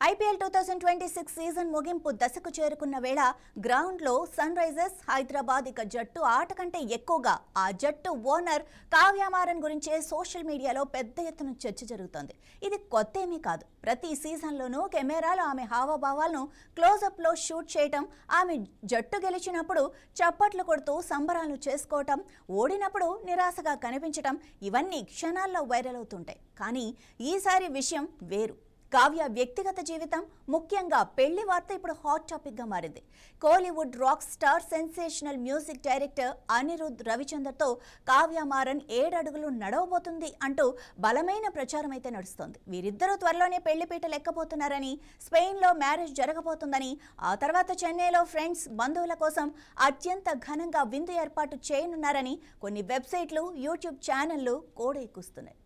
IPL 2026 season ముగింపు దశకు చేరుకున్న వేళ గ్రౌండ్లో సన్ రైజర్స్ హైదరాబాద్ ఇక జట్టు ఆట కంటే ఎక్కువగా ఆ జట్టు ఓనర్ కావ్య మారన్ గురించే సోషల్ మీడియాలో పెద్ద ఎత్తున చర్చ జరుగుతోంది. ఇది కొత్త ఏమీ కాదు. ప్రతి సీజన్లోనూ కెమెరాలో ఆమె హావభావాలను క్లోజప్లో షూట్ చేయటం, ఆమె జట్టు గెలిచినప్పుడు చప్పట్లు కొడుతూ సంబరాలు చేసుకోవటం, ఓడినప్పుడు నిరాశగా కనిపించటం ఇవన్నీ క్షణాల్లో వైరల్ అవుతుంటాయి. కానీ ఈసారి విషయం వేరు. కావ్య వ్యక్తిగత జీవితం, ముఖ్యంగా పెళ్లి వార్త ఇప్పుడు హాట్ టాపిక్ గా మారింది. Kollywood rock star, sensational music director Anirudh రవిచందర్తో కావ్య మారన్ 7 అడుగులు నడవబోతుంది అంటూ బలమైన ప్రచారం అయితే నడుస్తోంది. వీరిద్దరూ త్వరలోనే పెళ్లిపీటలు ఎక్కబోతున్నారని, స్పెయిన్లో మ్యారేజ్ జరగబోతుందని, ఆ తర్వాత చెన్నైలో ఫ్రెండ్స్, బంధువుల కోసం అత్యంత ఘనంగా విందు ఏర్పాటు చేయనున్నారని కొన్ని వెబ్సైట్లు, యూట్యూబ్ ఛానళ్లు కోడెక్కుస్తున్నాయి.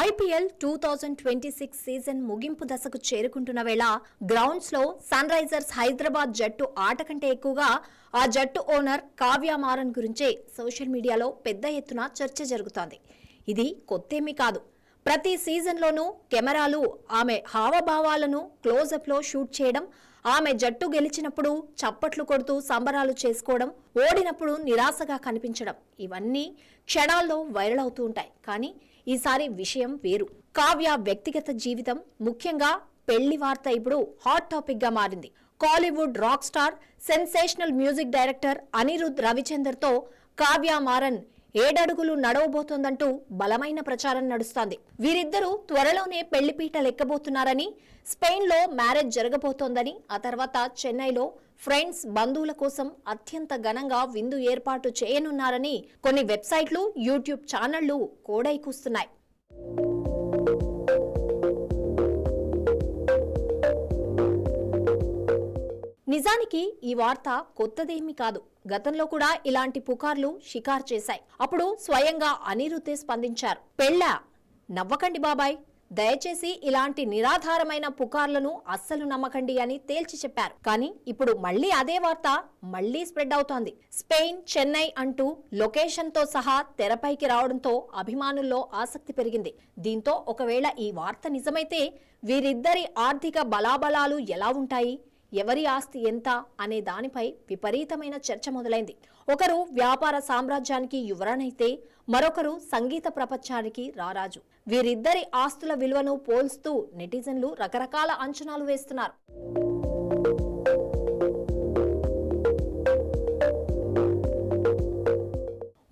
ఐపీఎల్ 2026 సీజన్ ముగింపు దశకు చేరుకుంటున్న వేళ గ్రౌండ్స్ లో సన్ రైజర్స్ హైదరాబాద్ జట్టు ఆట కంటే ఎక్కువగా ఆ జట్టు ఓనర్ కావ్య మారన్ గురించే సోషల్ మీడియాలో పెద్ద ఎత్తున చర్చ జరుగుతోంది. ఇది కొత్తేమీ కాదు. ప్రతి సీజన్లోనూ కెమెరాలు ఆమె హావభావాలను క్లోజప్లో షూట్ చేయడం, ఆమె జట్టు గెలిచినప్పుడు చప్పట్లు కొడుతూ సంబరాలు చేసుకోవడం, ఓడినప్పుడు నిరాశగా కనిపించడం ఇవన్నీ క్షణాల్లో వైరల్ అవుతూ ఉంటాయి. కానీ ఈసారి విషయం వేరు. కావ్య వ్యక్తిగత జీవితం, ముఖ్యంగా పెళ్లి వార్త ఇప్పుడు హాట్ టాపిక్ గా మారింది. Kollywood rock star, sensational music director Anirudh రవిచందర్తో కావ్య మారన్ 7 అడుగులు నడవబోతోందంటూ బలమైన ప్రచారం నడుస్తోంది. వీరిద్దరూ త్వరలోనే పెళ్లిపీటలు ఎక్కబోతున్నారని, స్పెయిన్లో మ్యారేజ్ జరగబోతోందని, ఆ తర్వాత చెన్నైలో ఫ్రెండ్స్, బంధువుల కోసం అత్యంత ఘనంగా విందు ఏర్పాటు చేయనున్నారని కొన్ని వెబ్సైట్లు, యూట్యూబ్ ఛానళ్లు కోడైకూస్తున్నాయి. నిజానికి ఈ వార్త కొత్తదేమీ కాదు. గతంలో కూడా ఇలాంటి పుకార్లు షికారు చేశాయి. అప్పుడు స్వయంగా అనిరుద్ధే స్పందించారు. పెళ్ళా? నవ్వకండి బాబాయ్, దయచేసి ఇలాంటి నిరాధారమైన పుకార్లను అస్సలు నమ్మకండి అని తేల్చి చెప్పారు. కానీ ఇప్పుడు మళ్లీ అదే వార్త మళ్లీ స్ప్రెడ్ అవుతోంది. స్పెయిన్, చెన్నై అంటూ లొకేషన్ తో సహా తెరపైకి రావడంతో అభిమానుల్లో ఆసక్తి పెరిగింది. దీంతో ఒకవేళ ఈ వార్త నిజమైతే వీరిద్దరి ఆర్థిక బలాబలాలు ఎలా ఉంటాయి, ఎవరి ఆస్తి ఎంత అనే దానిపై విపరీతమైన చర్చ మొదలైంది. ఒకరు వ్యాపార సామ్రాజ్యానికి యువరానైతే మరొకరు సంగీత ప్రపంచానికి రారాజు. వీరిద్దరి ఆస్తుల విలువను పోల్స్తూ నెటిజన్లు రకరకాల అంచనాలు వేస్తున్నారు.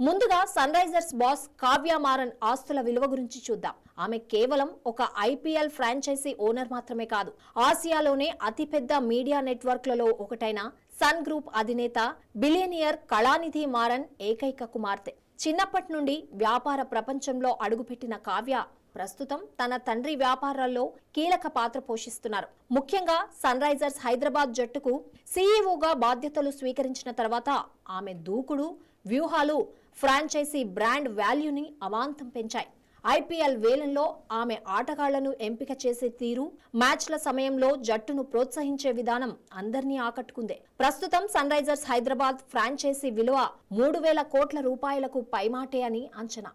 ముందుగా Sunrisers boss Kavya Maran ఆస్తుల విలువ గురించి చూద్దాం. ఆమె కేవలం ఒక ఐపీఎల్ ఫ్రాంచైజీ ఓనర్ మాత్రమే కాదు, ఆసియాలోనే అతిపెద్ద మీడియా నెట్వర్క్లలో ఒకటైన సన్ గ్రూప్ అధినేత, బిలియనియర్ కళానిధి మారన్ ఏకైక కుమార్తె. చిన్నప్పటి నుండి వ్యాపార ప్రపంచంలో అడుగుపెట్టిన కావ్య ప్రస్తుతం తన తండ్రి వ్యాపారాల్లో కీలక పాత్ర పోషిస్తున్నారు. ముఖ్యంగా సన్ రైజర్స్ హైదరాబాద్ జట్టుకు సీఈఓగా బాధ్యతలు స్వీకరించిన తర్వాత ఆమె దూకుడు, వ్యూహాలు ఫ్రాంచైజీ బ్రాండ్ వాల్యూని అమాంతం పెంచాయి. ఐపీఎల్ వేలంలో ఆమె ఆటగాళ్లను ఎంపిక చేసే తీరు, మ్యాచ్ల సమయంలో జట్టును ప్రోత్సహించే విధానం అందరినీ ఆకట్టుకుంది. ప్రస్తుతం సన్ రైజర్స్ హైదరాబాద్ ఫ్రాంచైజీ విలువ 3,000 కోట్ల రూపాయలకు పైమాటే అని అంచనా.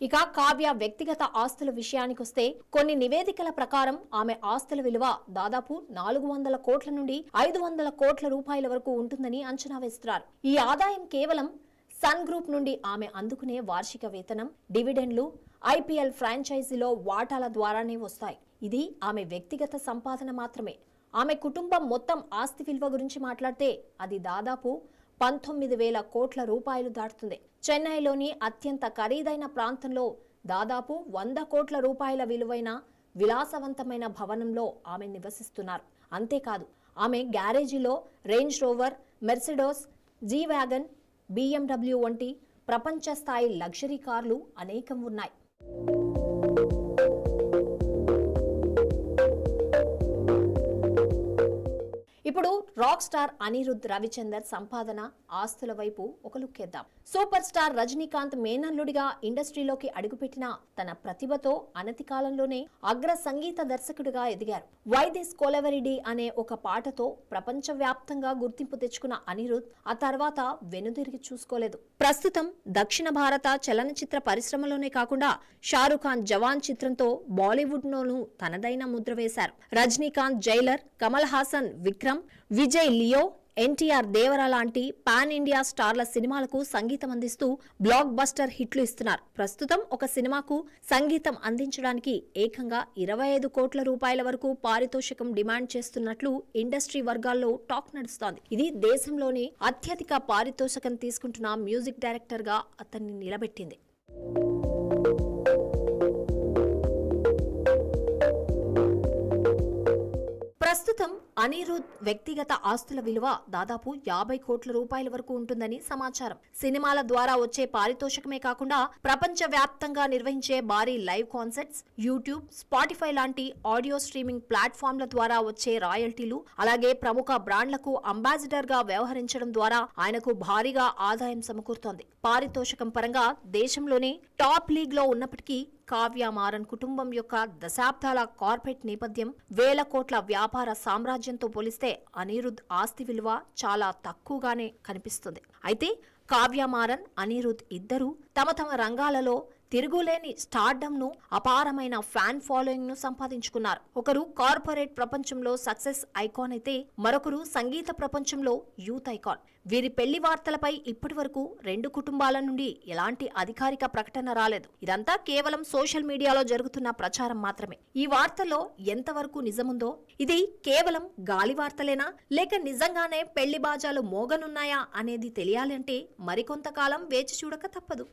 ఇక కావ్య వ్యక్తిగత ఆస్తుల విషయానికొస్తే కొన్ని నివేదికల ప్రకారం ఆమె ఆస్తుల విలువ దాదాపు 400 కోట్ల నుండి 500 కోట్ల రూపాయల వరకు ఉంటుందని అంచనా వేస్తున్నారు. ఈ ఆదాయం కేవలం సన్ గ్రూప్ నుండి ఆమె అందుకునే వార్షిక వేతనం, డివిడెండ్లు, ఐపీఎల్ ఫ్రాంచైజీలో వాటాల ద్వారానే వస్తాయి. ఇది ఆమె వ్యక్తిగత సంపాదన మాత్రమే. ఆమె కుటుంబం మొత్తం ఆస్తి విలువ గురించి మాట్లాడితే అది దాదాపు 19,000 కోట్ల రూపాయలు దాటుతుంది. చెన్నైలోని అత్యంత ఖరీదైన ప్రాంతంలో దాదాపు 100 కోట్ల రూపాయల విలువైన విలాసవంతమైన భవనంలో ఆమె నివసిస్తున్నారు. అంతేకాదు, ఆమె గ్యారేజీలో Range Rover, Mercedes, G Wagon, BMW వంటి ప్రపంచ స్థాయి లగ్జరీ కార్లు అనేకం ఉన్నాయి. ఇప్పుడు రాక్ స్టార్ అనిరుద్ రవిచందర్ సంపాదన ఆస్తుల వైపు ఒక లుక్కేద్దాం. సూపర్ స్టార్ రజనీకాంత్ మేనల్లుడిగా ఇండస్ట్రీలోకి అడుగుపెట్టిన తన ప్రతిభతో అనతి కాలంలోనే అగ్ర సంగీత దర్శకుడిగా ఎదిగారు. వై దిస్ కొలెవరిడీ అనే ఒక పాటతో ప్రపంచవ్యాప్తంగా గుర్తింపు తెచ్చుకున్న అనిరుద్ ఆ తర్వాత వెనుదిరిగి చూసుకోలేదు. ప్రస్తుతం దక్షిణ భారత చలనచిత్ర పరిశ్రమలోనే కాకుండా షారుఖ్ ఖాన్ జవాన్ చిత్రంతో బాలీవుడ్ లోనూ తనదైన ముద్ర వేశారు. రజనీకాంత్ జైలర్, కమల్ హాసన్ విక్రమ్, విజయ్ లియో, ఎన్టీఆర్ దేవరా లాంటి పాన్ ఇండియా స్టార్ల సినిమాలకు సంగీతం అందిస్తూ బ్లాక్ బస్టర్ హిట్లు ఇస్తున్నారు. ప్రస్తుతం ఒక సినిమాకు సంగీతం అందించడానికి ఏకంగా 25 కోట్ల రూపాయల వరకు పారితోషికం డిమాండ్ చేస్తున్నట్లు ఇండస్ట్రీ వర్గాల్లో టాక్ నడుస్తోంది. ఇది దేశంలోనే అత్యధిక పారితోషికం తీసుకుంటున్న మ్యూజిక్ డైరెక్టర్ గా అతన్ని నిలబెట్టింది. ప్రస్తుతం అనిరుద్ వ్యక్తిగత ఆస్తుల విలువ దాదాపు 50 కోట్ల రూపాయల వరకు ఉంటుందని సమాచారం. సినిమాల ద్వారా వచ్చే పారితోషికమే కాకుండా ప్రపంచ వ్యాప్తంగా నిర్వహించే భారీ లైవ్ కాన్సర్ట్స్, యూట్యూబ్, స్పాటిఫై లాంటి ఆడియో స్ట్రీమింగ్ ప్లాట్ఫామ్ల ద్వారా వచ్చే రాయల్టీలు, అలాగే ప్రముఖ బ్రాండ్లకు అంబాసిడర్ గా వ్యవహరించడం ద్వారా ఆయనకు భారీగా ఆదాయం సమకూరుతోంది. పారితోషికం పరంగా దేశంలోనే టాప్ లీగ్ లో ఉన్నప్పటికీ కావ్య మారన్ కుటుంబం యొక్క దశాబ్దాల కార్పొరేట్ నేపథ్యం, వేల కోట్ల వ్యాపార సామ్రాజ్యంతో పోలిస్తే అనిరుద్ ఆస్తి విలువ చాలా తక్కువగానే కనిపిస్తుంది. అయితే కావ్య మారన్, అనిరుద్ ఇద్దరూ తమ తమ రంగాలలో తిరుగులేని స్టార్డమ్ ను, అపారమైన ఫ్యాన్ ఫాలోయింగ్ ను సంపాదించుకున్నారు. ఒకరు కార్పొరేట్ ప్రపంచంలో సక్సెస్ ఐకాన్ అయితే మరొకరు సంగీత ప్రపంచంలో యూత్ ఐకాన్. వీరి పెళ్లి వార్తలపై ఇప్పటి వరకు 2 కుటుంబాల నుండి ఎలాంటి అధికారిక ప్రకటన రాలేదు. ఇదంతా కేవలం సోషల్ మీడియాలో జరుగుతున్న ప్రచారం మాత్రమే. ఈ వార్తలో ఎంతవరకు నిజముందో, ఇది కేవలం గాలి వార్తలేనా లేక నిజంగానే పెళ్లి బాజాలు మోగనున్నాయా అనేది తెలియాలంటే మరికొంతకాలం వేచి చూడక తప్పదు.